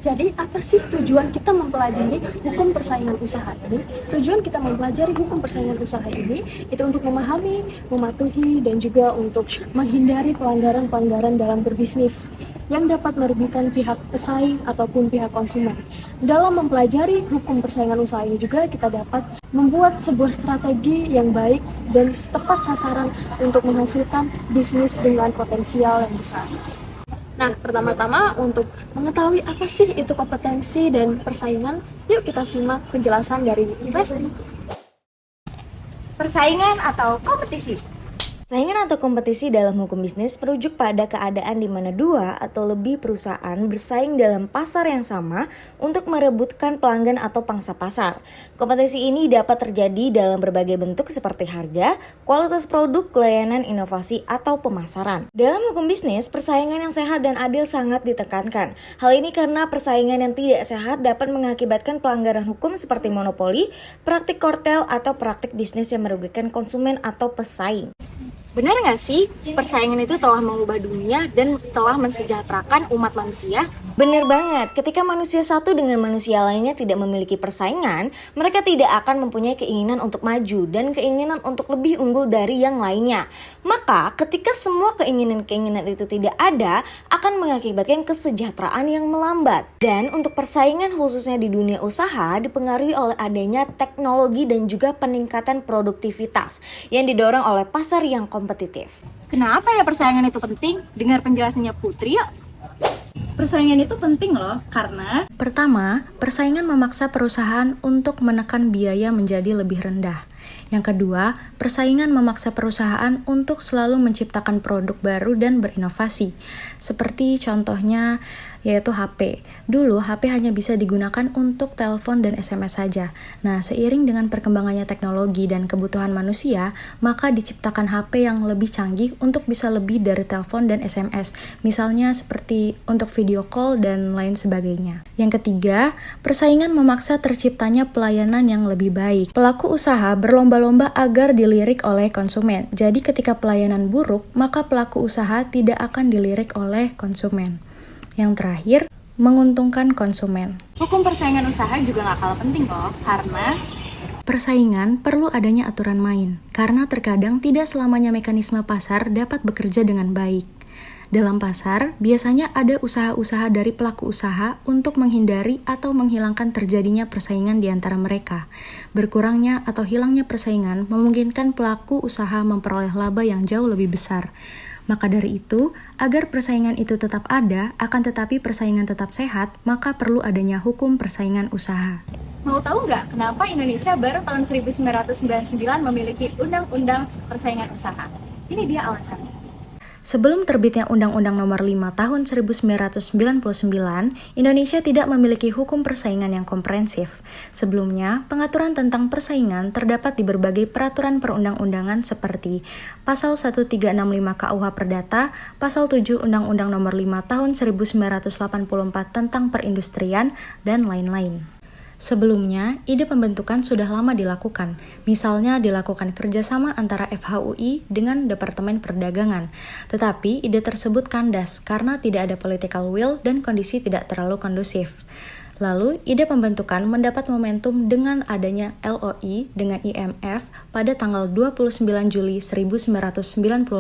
Jadi apa sih tujuan kita mempelajari hukum persaingan usaha ini? Tujuan kita mempelajari hukum persaingan usaha ini itu untuk memahami, mematuhi, dan juga untuk menghindari pelanggaran-pelanggaran dalam berbisnis yang dapat merugikan pihak pesaing ataupun pihak konsumen. Dalam mempelajari hukum persaingan usaha ini juga kita dapat membuat sebuah strategi yang baik dan tepat sasaran untuk menghasilkan bisnis dengan potensial yang besar. Nah, pertama-tama untuk mengetahui apa sih itu kompetensi dan persaingan, yuk kita simak penjelasan dari Resti. Persaingan atau kompetisi. Saingan atau kompetisi dalam hukum bisnis merujuk pada keadaan di mana dua atau lebih perusahaan bersaing dalam pasar yang sama untuk merebutkan pelanggan atau pangsa pasar. Kompetisi ini dapat terjadi dalam berbagai bentuk seperti harga, kualitas produk, layanan, inovasi, atau pemasaran. Dalam hukum bisnis, persaingan yang sehat dan adil sangat ditekankan. Hal ini karena persaingan yang tidak sehat dapat mengakibatkan pelanggaran hukum seperti monopoli, praktik kartel, atau praktik bisnis yang merugikan konsumen atau pesaing. Benar nggak sih, persaingan itu telah mengubah dunia dan telah mensejahterakan umat manusia? Benar banget, ketika manusia satu dengan manusia lainnya tidak memiliki persaingan, mereka tidak akan mempunyai keinginan untuk maju dan keinginan untuk lebih unggul dari yang lainnya. Maka, ketika semua keinginan-keinginan itu tidak ada, akan mengakibatkan kesejahteraan yang melambat. Dan untuk persaingan khususnya di dunia usaha dipengaruhi oleh adanya teknologi dan juga peningkatan produktivitas yang didorong oleh pasar yang kompetitif. Kenapa ya persaingan itu penting? Dengar penjelasannya Putri yuk. Persaingan itu penting loh, karena pertama, persaingan memaksa perusahaan untuk menekan biaya menjadi lebih rendah. Yang kedua, persaingan memaksa perusahaan untuk selalu menciptakan produk baru dan berinovasi. Seperti contohnya yaitu HP. Dulu HP hanya bisa digunakan untuk telepon dan SMS saja. Nah, seiring dengan perkembangannya teknologi dan kebutuhan manusia, maka diciptakan HP yang lebih canggih untuk bisa lebih dari telepon dan SMS. Misalnya seperti untuk video call dan lain sebagainya. Yang ketiga, persaingan memaksa terciptanya pelayanan yang lebih baik. Pelaku usaha berlomba-lomba agar dilirik oleh konsumen. Jadi ketika pelayanan buruk, maka pelaku usaha tidak akan dilirik oleh konsumen. Yang terakhir, menguntungkan konsumen. Hukum persaingan usaha juga nggak kalah penting loh, karena Persaingan perlu adanya aturan main, karena terkadang tidak selamanya mekanisme pasar dapat bekerja dengan baik. Dalam pasar, biasanya ada usaha-usaha dari pelaku usaha untuk menghindari atau menghilangkan terjadinya persaingan di antara mereka. Berkurangnya atau hilangnya persaingan memungkinkan pelaku usaha memperoleh laba yang jauh lebih besar. Maka dari itu, agar persaingan itu tetap ada, akan tetapi persaingan tetap sehat, maka perlu adanya hukum persaingan usaha. mau tahu nggak kenapa Indonesia baru tahun 1999 memiliki Undang-Undang Persaingan Usaha? Ini dia alasannya. Sebelum terbitnya Undang-Undang Nomor 5 Tahun 1999, Indonesia tidak memiliki hukum persaingan yang komprehensif. Sebelumnya, pengaturan tentang persaingan terdapat di berbagai peraturan perundang-undangan seperti Pasal 1365 KUH Perdata, Pasal 7 Undang-Undang Nomor 5 Tahun 1984 tentang perindustrian, dan lain-lain. Sebelumnya, ide pembentukan sudah lama dilakukan, misalnya dilakukan kerjasama antara FHUI dengan Departemen Perdagangan. Tetapi ide tersebut kandas karena tidak ada political will dan kondisi tidak terlalu kondusif. Lalu, ide pembentukan mendapat momentum dengan adanya LOI dengan IMF pada tanggal 29 Juli 1998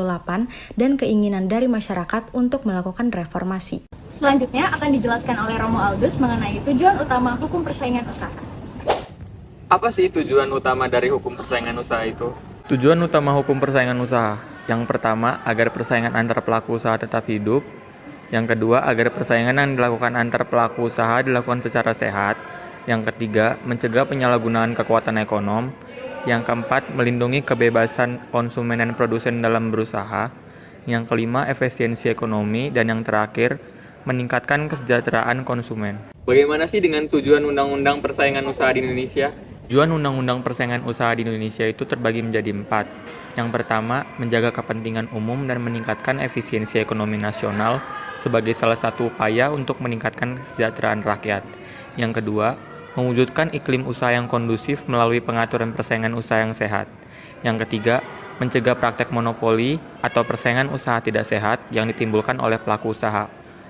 dan keinginan dari masyarakat untuk melakukan reformasi. Selanjutnya akan dijelaskan oleh Romo Aldus mengenai tujuan utama hukum persaingan usaha. Apa sih tujuan utama dari hukum persaingan usaha itu? Tujuan utama hukum persaingan usaha. Yang pertama, agar persaingan antar pelaku usaha tetap hidup. Yang kedua, agar persaingan yang dilakukan antar pelaku usaha dilakukan secara sehat. Yang ketiga, mencegah penyalahgunaan kekuatan ekonom. Yang keempat, melindungi kebebasan konsumen dan produsen dalam berusaha. Yang kelima, efisiensi ekonomi. Dan yang terakhir, meningkatkan kesejahteraan konsumen. Bagaimana sih dengan tujuan Undang-Undang Persaingan Usaha di Indonesia? Tujuan Undang-Undang Persaingan Usaha di Indonesia itu terbagi menjadi 4. Yang pertama, menjaga kepentingan umum dan meningkatkan efisiensi ekonomi nasional sebagai salah satu upaya untuk meningkatkan kesejahteraan rakyat. Yang kedua, mewujudkan iklim usaha yang kondusif melalui pengaturan persaingan usaha yang sehat. Yang ketiga, mencegah praktek monopoli atau persaingan usaha tidak sehat yang ditimbulkan oleh pelaku usaha.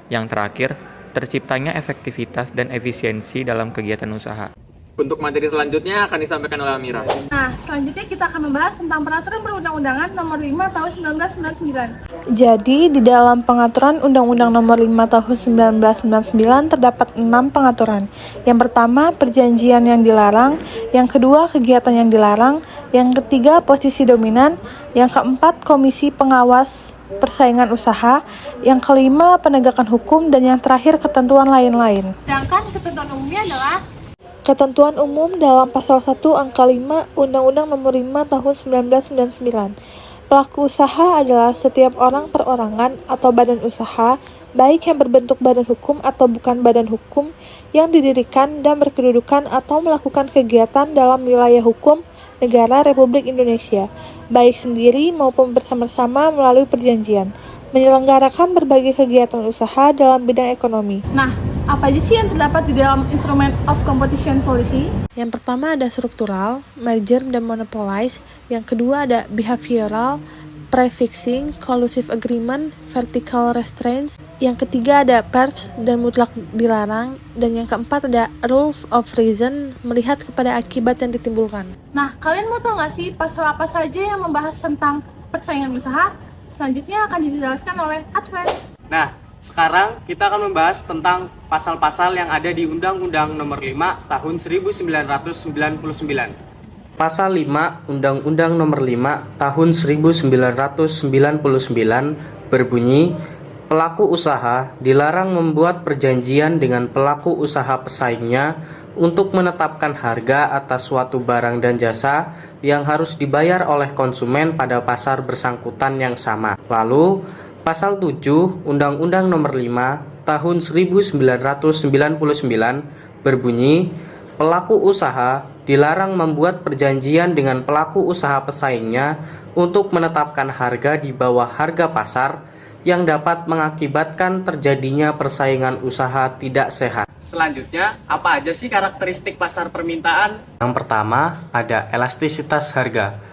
Yang terakhir, terciptanya efektivitas dan efisiensi dalam kegiatan usaha. Untuk materi selanjutnya akan disampaikan oleh Amira. Nah, selanjutnya kita akan membahas tentang peraturan perundang-undangan nomor 5 tahun 1999. Jadi, di dalam pengaturan Undang-Undang nomor 5 tahun 1999 terdapat 6 pengaturan. Yang pertama, perjanjian yang dilarang. Yang kedua, kegiatan yang dilarang. Yang ketiga, posisi dominan. Yang keempat, komisi pengawas persaingan usaha. Yang kelima, penegakan hukum. Dan yang terakhir, ketentuan lain-lain. Sedangkan ketentuan umumnya adalah Ketentuan umum dalam pasal 1 angka 5 Undang-Undang nomor 5 tahun 1999. Pelaku usaha adalah setiap orang perorangan atau badan usaha, baik yang berbentuk badan hukum atau bukan badan hukum, yang didirikan dan berkedudukan atau melakukan kegiatan dalam wilayah hukum negara Republik Indonesia, baik sendiri maupun bersama-sama melalui perjanjian, menyelenggarakan berbagai kegiatan usaha dalam bidang ekonomi. Nah, apa aja sih yang terdapat di dalam Instrument of Competition Policy? Yang pertama ada struktural, merger dan monopolize. Yang kedua ada behavioral, prefixing, collusive agreement, vertical restraints. Yang ketiga ada purge dan mutlak dilarang. Dan yang keempat ada rules of reason, melihat kepada akibat yang ditimbulkan. Nah, kalian mau tahu nggak sih pasal apa saja yang membahas tentang persaingan usaha? Selanjutnya akan dijelaskan oleh Adven. Nah, sekarang kita akan membahas tentang pasal-pasal yang ada di Undang-Undang Nomor 5 Tahun 1999. Pasal 5 Undang-Undang Nomor 5 Tahun 1999 berbunyi, pelaku usaha dilarang membuat perjanjian dengan pelaku usaha pesaingnya untuk menetapkan harga atas suatu barang dan jasa yang harus dibayar oleh konsumen pada pasar bersangkutan yang sama. Lalu, Pasal 7 Undang-Undang Nomor 5 Tahun 1999 berbunyi, pelaku usaha dilarang membuat perjanjian dengan pelaku usaha pesaingnya untuk menetapkan harga di bawah harga pasar yang dapat mengakibatkan terjadinya persaingan usaha tidak sehat. Selanjutnya, apa aja sih karakteristik pasar permintaan? Yang pertama, ada elastisitas harga.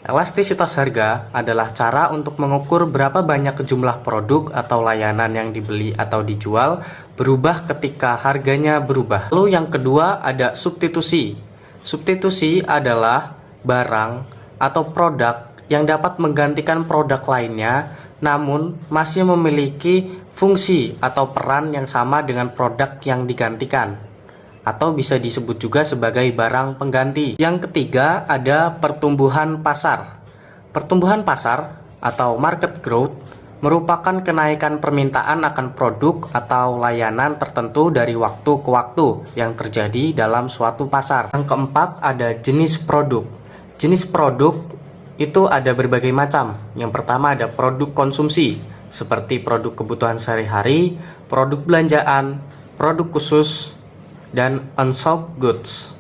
Elastisitas harga adalah cara untuk mengukur berapa banyak jumlah produk atau layanan yang dibeli atau dijual berubah ketika harganya berubah. Lalu yang kedua ada substitusi. Substitusi adalah barang atau produk yang dapat menggantikan produk lainnya namun masih memiliki fungsi atau peran yang sama dengan produk yang digantikan, atau bisa disebut juga sebagai barang pengganti. Yang ketiga ada pertumbuhan pasar. Pertumbuhan pasar atau market growth merupakan kenaikan permintaan akan produk atau layanan tertentu dari waktu ke waktu yang terjadi dalam suatu pasar. Yang keempat ada jenis produk. Jenis produk itu ada berbagai macam. Yang pertama ada produk konsumsi, seperti produk kebutuhan sehari-hari, produk belanjaan, produk khusus, dan unsold goods.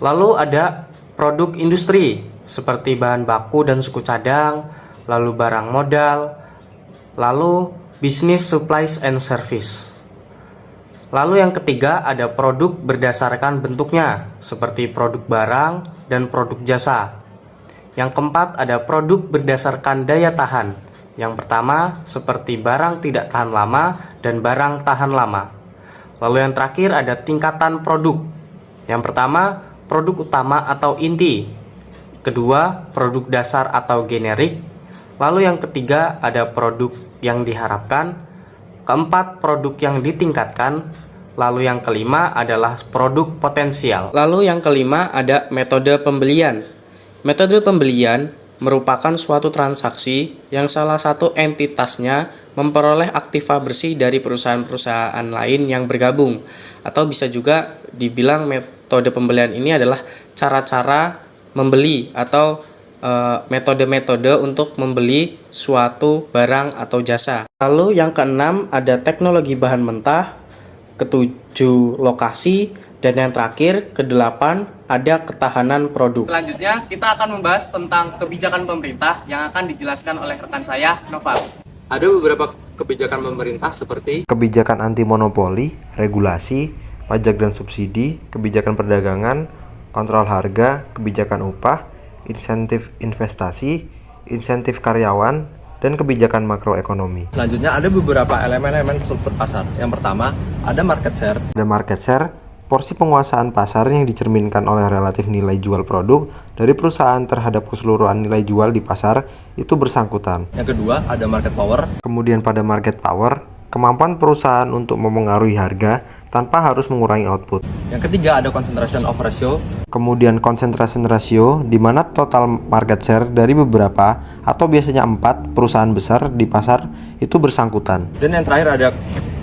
Lalu ada produk industri seperti bahan baku dan suku cadang, lalu barang modal, lalu business supplies and service. Lalu yang ketiga ada produk berdasarkan bentuknya seperti produk barang dan produk jasa. Yang keempat ada produk berdasarkan daya tahan. Yang pertama seperti barang tidak tahan lama dan barang tahan lama. Lalu yang terakhir ada tingkatan produk. Yang pertama, produk utama atau inti. Kedua, produk dasar atau generik. Lalu yang ketiga ada produk yang diharapkan. Keempat, produk yang ditingkatkan. Lalu yang kelima adalah produk potensial. Lalu yang kelima ada metode pembelian. Metode pembelian merupakan suatu transaksi yang salah satu entitasnya memperoleh aktiva bersih dari perusahaan-perusahaan lain yang bergabung, atau bisa juga dibilang metode pembelian ini adalah cara-cara membeli atau metode-metode untuk membeli suatu barang atau jasa. Lalu yang keenam ada teknologi bahan mentah, ketujuh lokasi, dan yang terakhir kedelapan ada ketahanan produk. Selanjutnya kita akan membahas tentang kebijakan pemerintah yang akan dijelaskan oleh rekan saya, Noval. Ada beberapa kebijakan pemerintah seperti kebijakan anti monopoli, regulasi, pajak dan subsidi, kebijakan perdagangan, kontrol harga, kebijakan upah, insentif investasi, insentif karyawan, dan kebijakan makroekonomi. Selanjutnya ada beberapa elemen-elemen struktur pasar. Yang pertama, ada market share. Ada market share, porsi penguasaan pasar yang dicerminkan oleh relatif nilai jual produk dari perusahaan terhadap keseluruhan nilai jual di pasar itu bersangkutan. Yang kedua, ada market power. Kemudian pada market power, kemampuan perusahaan untuk memengaruhi harga tanpa harus mengurangi output. Yang ketiga, ada concentration of ratio. Kemudian concentration ratio, di mana total market share dari beberapa atau biasanya 4 perusahaan besar di pasar itu bersangkutan. Dan yang terakhir ada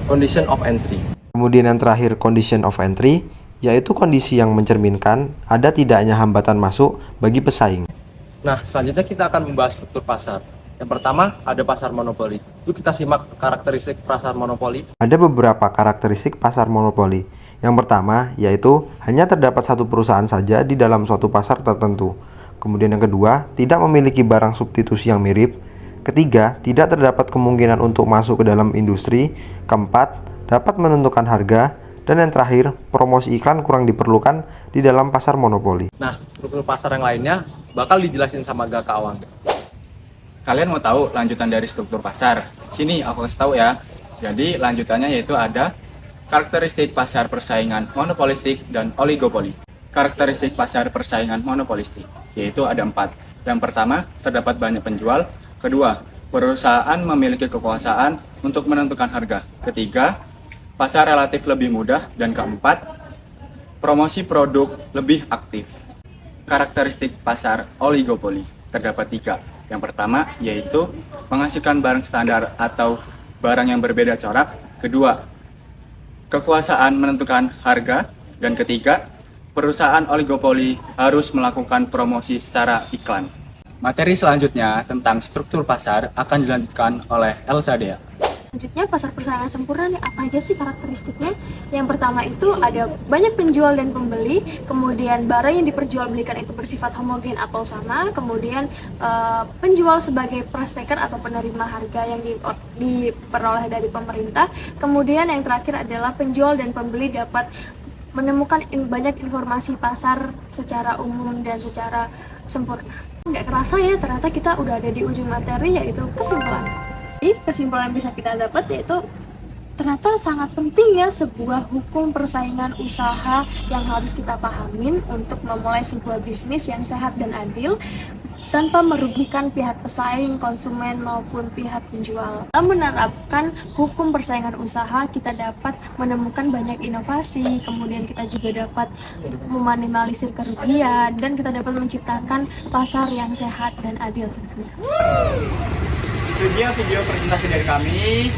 condition of entry. Kemudian yang terakhir condition of entry, yaitu kondisi yang mencerminkan ada tidaknya hambatan masuk bagi pesaing. Nah, selanjutnya kita akan membahas struktur pasar. Yang pertama, ada pasar monopoli. Yuk kita simak karakteristik pasar monopoli. Ada beberapa karakteristik pasar monopoli. Yang pertama, yaitu hanya terdapat satu perusahaan saja di dalam suatu pasar tertentu. Kemudian yang kedua, tidak memiliki barang substitusi yang mirip. Ketiga, tidak terdapat kemungkinan untuk masuk ke dalam industri. Keempat, dapat menentukan harga. Dan yang terakhir, promosi iklan kurang diperlukan di dalam pasar monopoli. Nah, struktur pasar yang lainnya bakal dijelasin sama Gaka Awangga. Kalian mau tahu lanjutan dari struktur pasar? Sini aku kasih tahu ya. Jadi lanjutannya yaitu ada karakteristik pasar persaingan monopolistik dan oligopoli. Karakteristik pasar persaingan monopolistik yaitu ada 4. Yang pertama, terdapat banyak penjual. Kedua, perusahaan memiliki kekuasaan untuk menentukan harga. Ketiga, pasar relatif lebih mudah. Dan keempat, promosi produk lebih aktif. Karakteristik pasar oligopoli terdapat 3. Yang pertama yaitu menghasilkan barang standar atau barang yang berbeda corak. Kedua, kekuasaan menentukan harga. Dan ketiga, perusahaan oligopoli harus melakukan promosi secara iklan. Materi selanjutnya tentang struktur pasar akan dilanjutkan oleh Elsa Dea. Selanjutnya, pasar persaingan sempurna nih, apa aja sih karakteristiknya? Yang pertama itu ada banyak penjual dan pembeli, kemudian barang yang diperjualbelikan itu bersifat homogen atau sama, kemudian penjual sebagai price taker atau penerima harga yang diperoleh dari pemerintah, kemudian yang terakhir adalah penjual dan pembeli dapat menemukan banyak informasi pasar secara umum dan secara sempurna. Nggak kerasa ya, ternyata kita udah ada di ujung materi, yaitu kesimpulan. Kesimpulan yang bisa kita dapat yaitu ternyata sangat penting ya sebuah hukum persaingan usaha yang harus kita pahamin untuk memulai sebuah bisnis yang sehat dan adil tanpa merugikan pihak pesaing, konsumen maupun pihak penjual. Dalam menerapkan hukum persaingan usaha, kita dapat menemukan banyak inovasi, kemudian kita juga dapat meminimalisir kerugian, dan kita dapat menciptakan pasar yang sehat dan adil tentunya. Itu dia video presentasi dari kami.